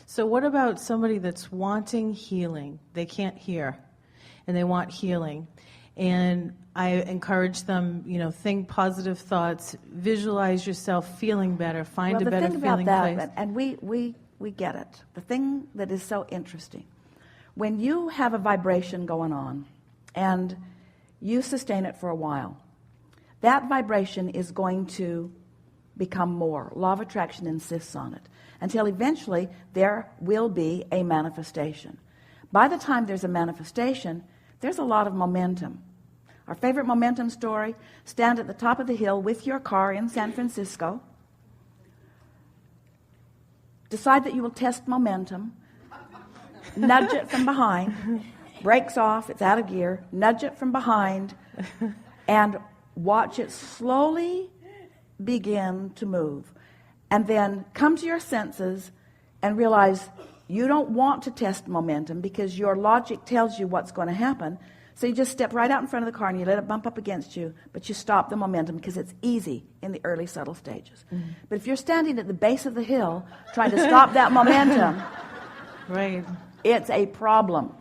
So what about somebody that's wanting healing? They can't hear, and they want healing. And I encourage them, think positive thoughts, visualize yourself feeling better, find a better feeling place. And we get it. The thing that is so interesting, when you have a vibration going on and you sustain it for a while, that vibration is going to become more. Law of attraction insists on it, until eventually there will be a manifestation. By the time there's a manifestation, there's a lot of momentum. Our favorite momentum story: stand at the top of the hill with your car in San Francisco, decide that you will test momentum, nudge it from behind, brakes off, it's out of gear, nudge it from behind, and watch it slowly begin to move. And then come to your senses and realize you don't want to test momentum because your logic tells you what's going to happen. So you just step right out in front of the car and you let it bump up against you, but you stop the momentum because it's easy in the early subtle stages. Mm-hmm. But if you're standing at the base of the hill trying to stop that momentum, right, it's a problem.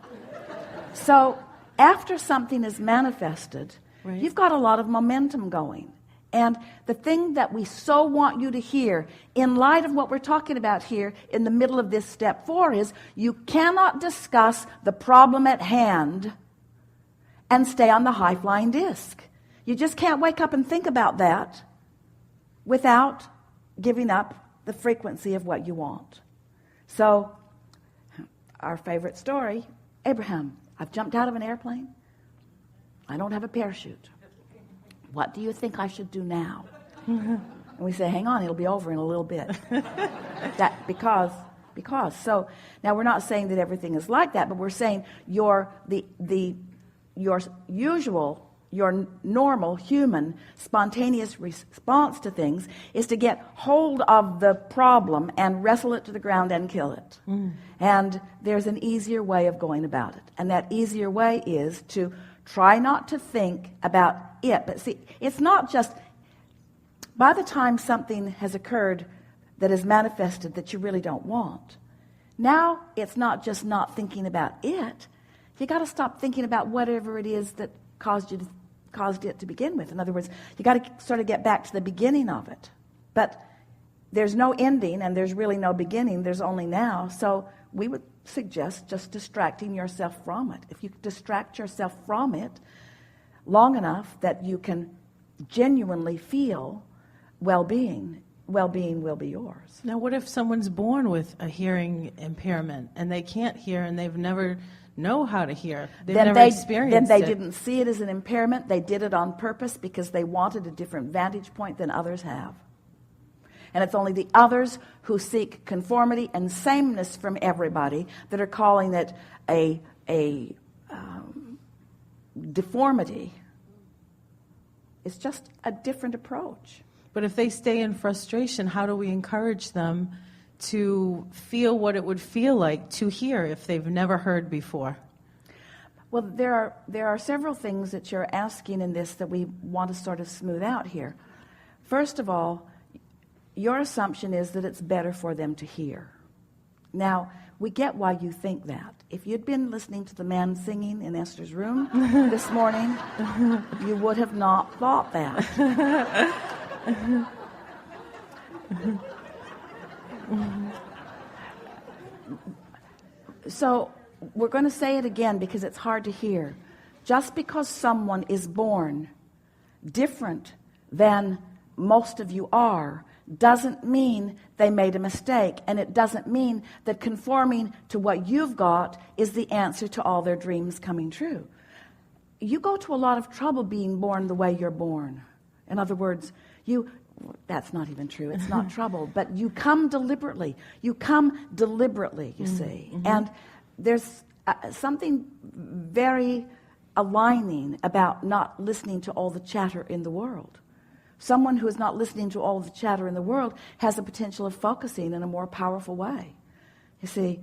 So after something is manifested, right, you've got a lot of momentum going. And the thing that we so want you to hear in light of what we're talking about here in the middle of this step 4 is you cannot discuss the problem at hand and stay on the high-flying disc. You just can't wake up and think about that without giving up the frequency of what you want. So, our favorite story, Abraham, I've jumped out of an airplane. I don't have a parachute. What do you think I should do now? And we say, hang on, it'll be over in a little bit. Because. So, now we're not saying that everything is like that, but we're saying your normal human spontaneous response to things is to get hold of the problem and wrestle it to the ground and kill it. And there's an easier way of going about it, and that easier way is to try not to think about it. But see, it's not just by the time something has occurred that is manifested that you really don't want, now it's not just not thinking about it. You got to stop thinking about whatever it is that caused it to begin with. In other words, you got to sort of get back to the beginning of it. But there's no ending and there's really no beginning. There's only now. So we would suggest just distracting yourself from it. If you distract yourself from it long enough that you can genuinely feel well-being will be yours. Now, what if someone's born with a hearing impairment and they can't hear and they've never know how to hear? They've never experienced it. Then they didn't see it as an impairment. They did it on purpose because they wanted a different vantage point than others have. And it's only the others who seek conformity and sameness from everybody that are calling it a deformity. It's just a different approach. But if they stay in frustration, how do we encourage them to feel what it would feel like to hear if they've never heard before? Well, there are several things that you're asking in this that we want to sort of smooth out here. First of all, your assumption is that it's better for them to hear. Now, we get why you think that. If you'd been listening to the man singing in Esther's room this morning, you would have not thought that. So we're going to say it again because it's hard to hear. Just because someone is born different than most of you are doesn't mean they made a mistake, and it doesn't mean that conforming to what you've got is the answer to all their dreams coming true. You go to a lot of trouble being born the way you're born. In other words, that's not even true. It's not trouble, but you come deliberately. You come deliberately, you see. Mm-hmm. And there's something very aligning about not listening to all the chatter in the world. Someone who is not listening to all the chatter in the world has the potential of focusing in a more powerful way. You see,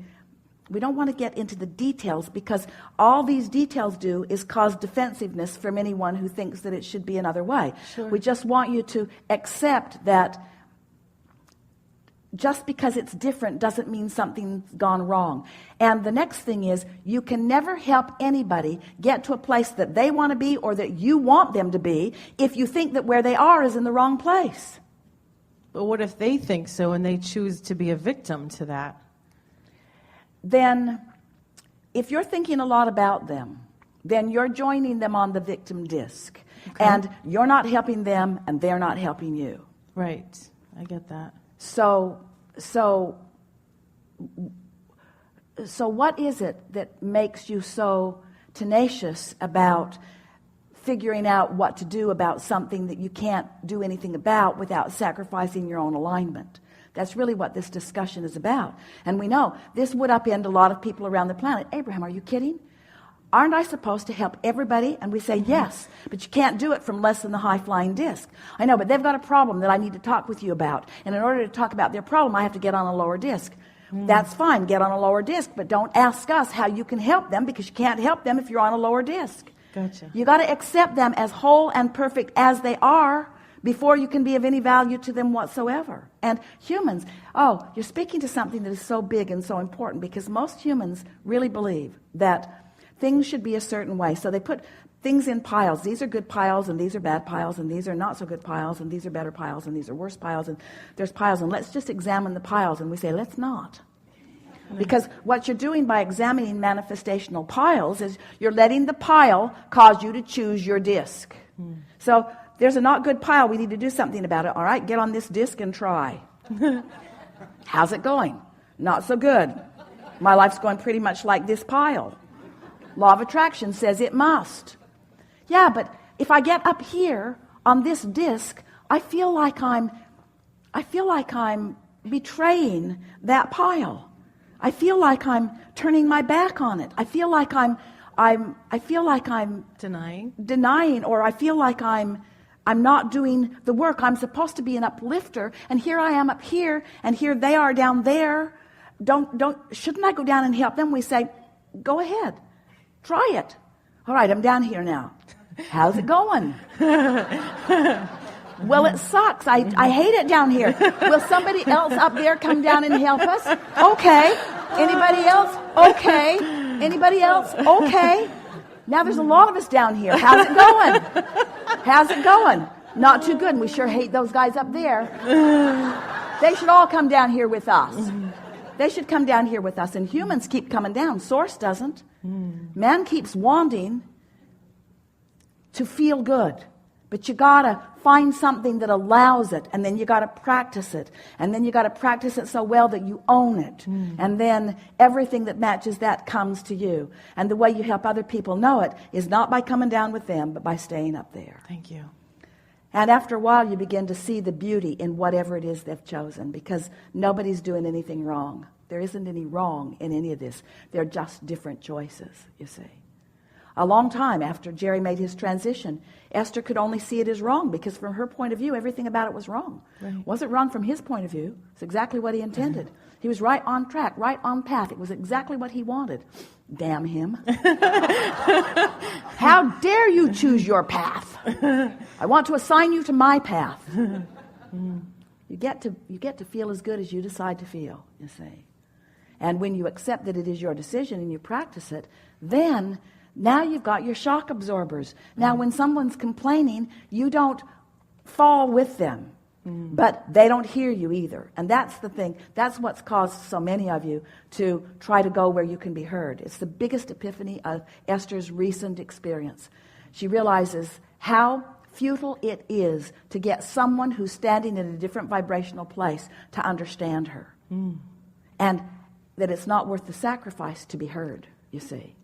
we don't want to get into the details because all these details do is cause defensiveness from anyone who thinks that it should be another way. Sure. We just want you to accept that just because it's different doesn't mean something's gone wrong. And the next thing is, you can never help anybody get to a place that they want to be or that you want them to be if you think that where they are is in the wrong place. But what if they think so and they choose to be a victim to that? Then, if you're thinking a lot about them, then you're joining them on the victim disc. Okay. And you're not helping them and they're not helping you. Right. I get that. So what is it that makes you so tenacious about figuring out what to do about something that you can't do anything about without sacrificing your own alignment? That's really what this discussion is about. And we know this would upend a lot of people around the planet. Abraham, are you kidding? Aren't I supposed to help everybody? And we say, yes, but you can't do it from less than the high-flying disc. I know, but they've got a problem that I need to talk with you about. And in order to talk about their problem, I have to get on a lower disc. That's fine, get on a lower disc, but don't ask us how you can help them, because you can't help them if you're on a lower disc. Gotcha. You got to accept them as whole and perfect as they are before you can be of any value to them whatsoever. And humans, you're speaking to something that is so big and so important, because most humans really believe that things should be a certain way. So they put things in piles. These are good piles, and these are bad piles, and these are not so good piles, and these are better piles, and these are worse piles, and there's piles, and let's just examine the piles. And we say, let's not. Because what you're doing by examining manifestational piles is you're letting the pile cause you to choose your disc. So there's a not good pile. We need to do something about it. All right, get on this disc and try. How's it going? Not so good. My life's going pretty much like this pile. Law of attraction says it must. Yeah, but if I get up here on this disc, I feel like I'm betraying that pile. I feel like I'm turning my back on it. I feel like I'm denying, or I feel like I'm not doing the work. I'm supposed to be an uplifter, and here I am up here, and here they are down there. Shouldn't I go down and help them? We say, go ahead. Try it. All right, I'm down here now. How's it going? Well, it sucks. I hate it down here. Will somebody else up there come down and help us? Okay. Anybody else? Okay. Anybody else? Okay. Now there's a lot of us down here. How's it going? How's it going? Not too good. We sure hate those guys up there. They should all come down here with us. They should come down here with us. And humans keep coming down. Source doesn't. Man keeps wanting to feel good, but you gotta find something that allows it, and then you gotta practice it, and then you gotta practice it so well that you own it, and then everything that matches that comes to you. And the way you help other people know it is not by coming down with them, but by staying up there. Thank you. And after a while, you begin to see the beauty in whatever it is they've chosen, because nobody's doing anything wrong. There isn't any wrong in any of this. They're just different choices, you see. A long time after Jerry made his transition, Esther could only see it as wrong, because from her point of view, everything about it was wrong. Right. Wasn't wrong from his point of view. It's exactly what he intended. He was right on track, right on path. It was exactly what he wanted. Damn him. How dare you choose your path? I want to assign you to my path. You get to feel as good as you decide to feel, you see. And when you accept that it is your decision and you practice it, then now you've got your shock absorbers. Now when someone's complaining, you don't fall with them, but they don't hear you either. And that's the thing. That's what's caused so many of you to try to go where you can be heard. It's the biggest epiphany of Esther's recent experience. She realizes how futile it is to get someone who's standing in a different vibrational place to understand her. And that it's not worth the sacrifice to be heard, you see.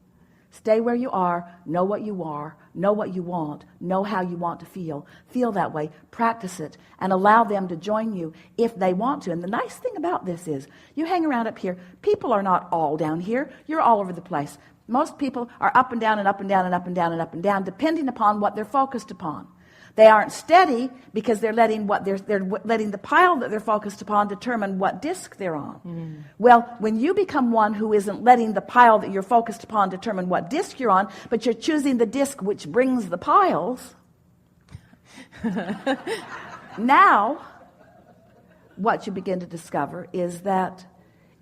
Stay where you are, know what you are, know what you want, know how you want to feel that way, practice it, and allow them to join you if they want to. And the nice thing about this is, you hang around up here, people are not all down here, you're all over the place. Most people are up and down and up and down and up and down and up and down, depending upon what they're focused upon. They aren't steady because they're letting the pile that they're focused upon determine what disc they're on. Well, when you become one who isn't letting the pile that you're focused upon determine what disc you're on, but you're choosing the disc which brings the piles, now what you begin to discover is that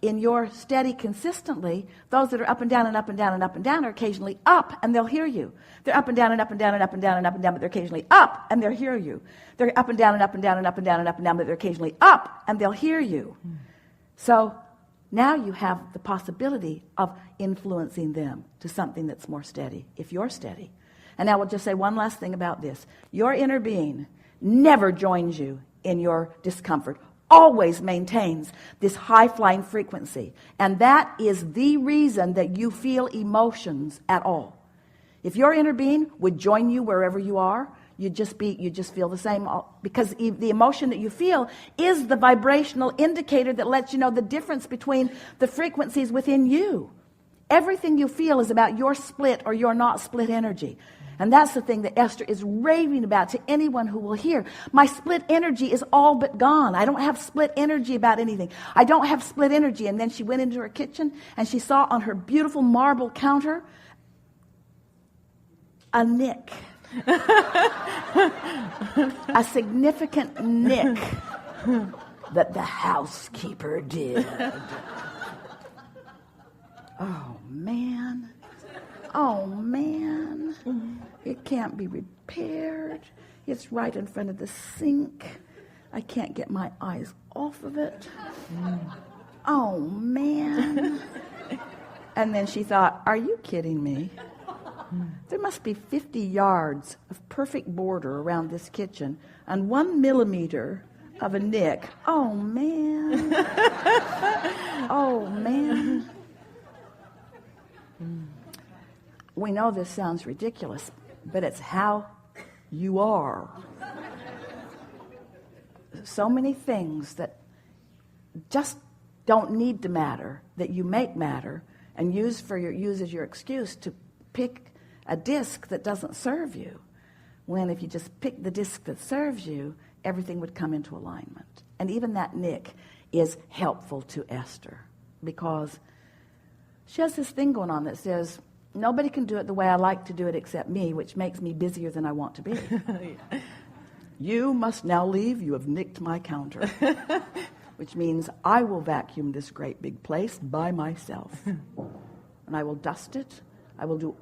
in your steady consistently, those that are up and down and up and down and up and down are occasionally up and they'll hear you. They're up and down and up and down and up and down and up and down, but they're occasionally up and they'll hear you. They're up and down and up and down and up and down and up and down, but they're occasionally up and they'll hear you. So now you have the possibility of influencing them to something that's more steady, if you're steady. And now we'll just say one last thing about this. Your inner being never joins you in your discomfort, always maintains this high-flying frequency. And that is the reason that you feel emotions at all. If your inner being would join you wherever you are, you just feel the same, because the emotion that you feel is the vibrational indicator that lets you know the difference between the frequencies within you. Everything you feel is about your split or your not split energy. And that's the thing that Esther is raving about to anyone who will hear. My split energy is all but gone. I don't have split energy about anything. I don't have split energy. And then she went into her kitchen and she saw on her beautiful marble counter a nick. A significant nick that the housekeeper did. Oh, man. Oh, man. It can't be repaired. It's right in front of the sink. I can't get my eyes off of it. Oh, man. And then she thought, are you kidding me? There must be 50 yards of perfect border around this kitchen and 1 millimeter of a nick. Oh, man. Oh, man. We know this sounds ridiculous, but it's how you are. So many things that just don't need to matter, that you make matter and use as your excuse to pick a disc that doesn't serve you. When if you just pick the disc that serves you, everything would come into alignment. And even that nick is helpful to Esther, because she has this thing going on that says, nobody can do it the way I like to do it except me, which makes me busier than I want to be. Yeah. You must now leave. You have nicked my counter. Which means I will vacuum this great big place by myself. And I will dust it. I will do...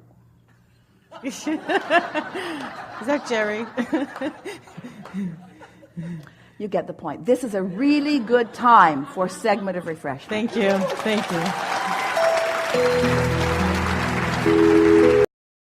Is that Jerry? You get the point. This is a really good time for a segment of refreshment. Thank you. Thank you.